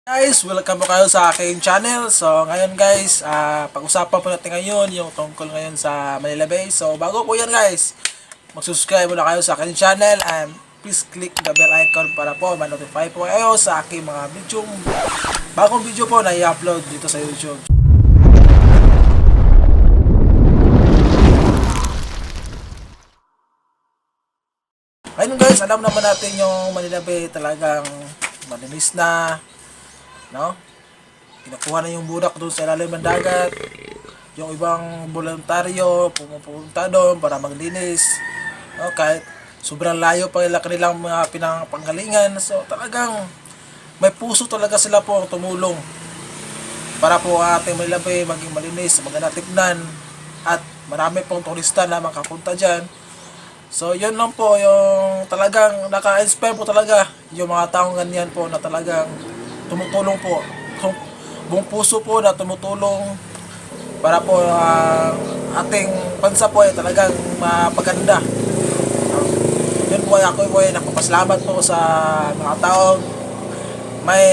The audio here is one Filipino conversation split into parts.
Guys, welcome po kayo sa aking channel. So, ngayon guys, pag-usapan po natin ngayon yung tungkol ngayon sa Manila Bay. So, bago po yan guys, mag-subscribe muna kayo sa aking channel and please click the bell icon para po ma-notify po kayo sa aking mga video, bagong video po na i-upload dito sa YouTube. Ngayon guys, alam naman natin yung Manila Bay talagang malinis na, no? Kinukuha na yung budak doon sa ilalim ng dagat. Yung ibang voluntaryo pumupunta doon para maglinis, no? Kahit sobrang layo pa nila kanilang mga pinanggalingan. So talagang may puso talaga sila po ang tumulong para po ang ating Manila Bay maging malinis, maganda tignan, at marami pong turista na makapunta dyan. So yun lang po yung talagang naka-inspire po talaga yung mga taong ganyan po na talagang tumutulong po, buong puso po na tumutulong para po ating bansa po ay talagang mapaganda. Yun po ay ako po ay nakapasalamat po sa mga taong may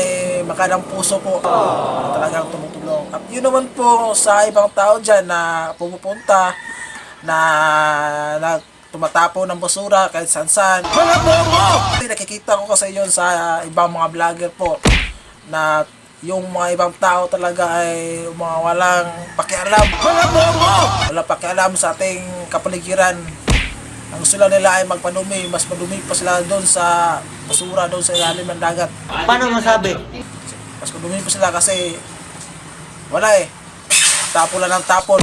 makadang puso po na talagang tumutulong. At yun naman po sa ibang tao dyan na pumupunta na tumatapo ng basura kahit saan-saan. Nakikita ko kasi yun sa ibang mga vlogger po na yung mga ibang tao talaga ay mga walang pakialam. Walang pakialam sa ating kapaligiran. Ang gusto lang nila ay magpadumi, mas madumi pa sila doon sa basura, doon sa ilalim ng dagat. Paano masabi? Mas madumi pa sila kasi wala tapon lang ng tapon,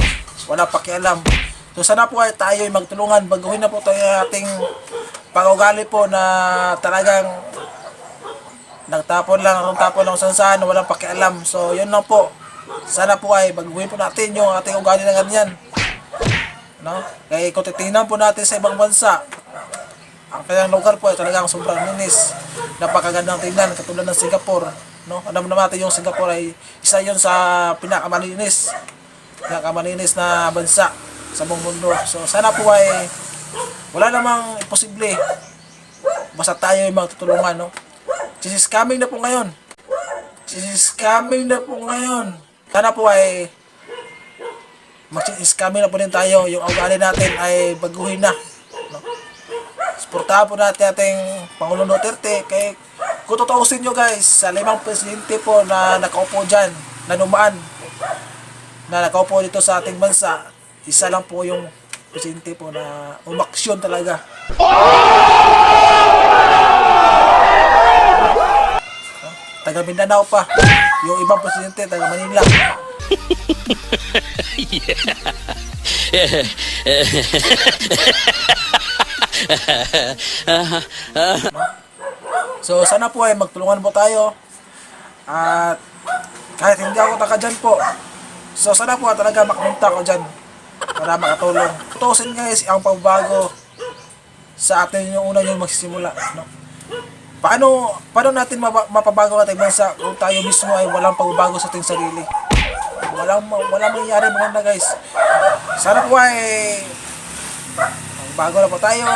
wala pakialam. So sana po ay tayo ay magtulungan, baguhin na po tayo ating pag-ugali po na talagang nagtapon lang saan walang pakialam. So yun lang po, sana po ay baguhin po natin yung ating ugali na ganyan, no? Kaya kung titingnan po natin sa ibang bansa, ang kanyang lugar po ay talagang sobrang linis, napakagandang tingnan, katulad ng Singapore, no? Alam naman natin yung Singapore ay isa yun sa pinakamalinis na bansa sa buong mundo. So sana po ay wala namang imposible basta tayo ay magtutulungan, no? Jesus coming na po ngayon. Sana po ay mag-Jesus coming na po din tayo. Yung ugali natin ay baguhin na, no? Suportahan po natin ating Pangulong Duterte. Kaya kung tutuusin nyo guys, sa 5 presidente po na nakaupo dyan, na numaan, na nakaupo dito sa ating bansa, isa lang po yung presidente po na umaksyon talaga. Taga Mindanao pa. Yung ibang presidente taga Manila. So sana po ay magtulungan po tayo. At kahit hindi ako taga dyan po, so sana po talaga makapunta ako dyan para makatulong. Tutusin guys, ang pagbabago sa atin yung una yung magsisimula, no? Paano natin mapabago ang ating bansa kung tayo mismo ay walang pagbabago sa ating sarili? Walang mangyayari maganda guys. Sana po ay magbago na po tayo.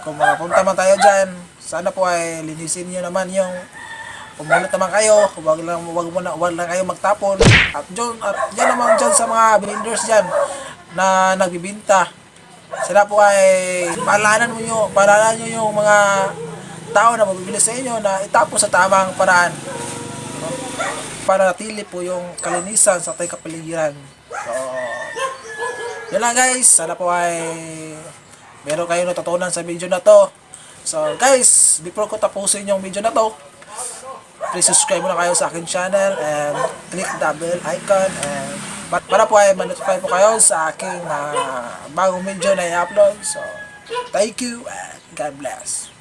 Kung makapunta man tayo dyan, sana po ay linisin nyo naman yung pumunot naman kayo, wag lang kayo magtapon. At yan naman dyan sa mga vendors dyan na nagbibinta, sila po ay paalanan nyo yung mga tao na mabibili sa inyo na itapon sa tamang paraan, no? Para natili po yung kalinisan sa ating kapaligiran. So yun lang guys, sana po ay meron kayo natutunan sa video na to. So guys, before ko tapusin yung video na to, please subscribe muna kayo sa aking channel and click the bell icon and para po ay ma-notify po kayo sa aking bagong video na i-upload. So thank you and God bless.